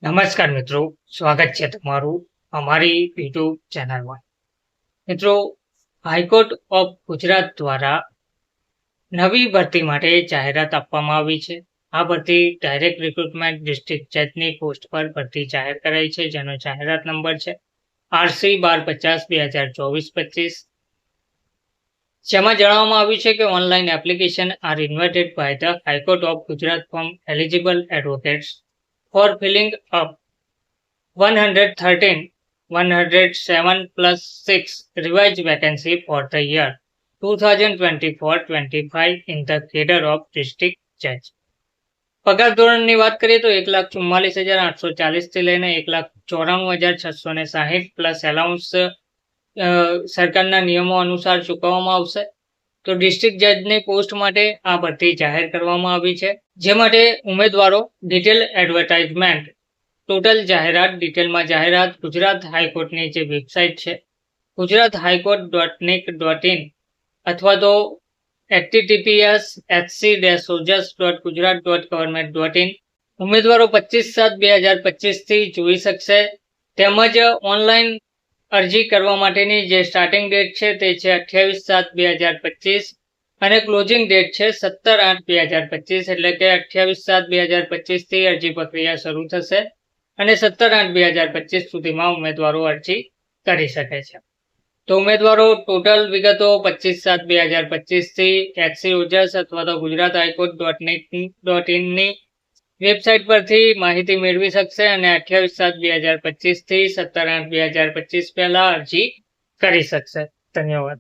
નમસ્કાર મિત્રો, સ્વાગત છે તમારું અમારી યુટ્યુબ ચેનલમાં. મિત્રો, હાઈકોર્ટ ઓફ ગુજરાત દ્વારા નવી ભરતી માટે જાહેરાત આપવામાં આવી છે. આ ભરતી ડાયરેક્ટ રિક્રુટમેન્ટ ડિસ્ટ્રિક્ટ જજની પોસ્ટ પર ભરતી જાહેર કરાઈ છે, જેનો જાહેરાત નંબર છે RC 1250/2024-25. જેમાં જણાવવામાં આવ્યું છે કે online application are invited by the high court of Gujarat from eligible advocates for filling up 113, 107+6 revised vacancy for the year 2024-25 in the cadre of district judge. પગાર ધોરણની વાત કરીએ તો 1,44,840 થી લઈને 1,94,660 પ્લસ એલાઉન્સ સરકારના નિયમો અનુસાર ચૂકવવામાં આવશે. તો ડિસ્ટ્રિક્ટ જજની પોસ્ટ માટે આ ભરતી જાહેર કરવામાં આવી છે, જે માટે ઉમેદવારો ડિટેલ એડવર્ટાઇઝમેન્ટ, ટોટલ જાહેરાત, ડિટેલમાં જાહેરાત ગુજરાત હાઈકોર્ટની જે વેબસાઇટ છે ગુજરાત haikourt.nic.in અથવા તો https://ojas.gujarat.government.in ઉમેદવારો 25/7/2025 થી જોઈ શકશે. તેમજ ઓનલાઈન અરજી કરવા માટેની જે સ્ટાર્ટિંગ ડેટ છે તે છે 28/7/2025 અને ક્લોઝિંગ ડેટ છે 17/8/2025, એટલે કે 28/7/2025 થી અરજી પ્રક્રિયા શરૂ થશે અને 17/8/2025 સુધીમાં ઉમેદવારો અરજી કરી શકે છે. તો ઉમેદવારો ટોટલ વિગતો 25/7/2025 થી HC-OJAS અથવા તો ગુજરાત haikourt.nic.in ની વેબસાઇટ પરથી માહિતી મેળવી શકશે અને 28/7/2025 થી 17/8/2025 પહેલા અરજી કરી શકશે. ધન્યવાદ.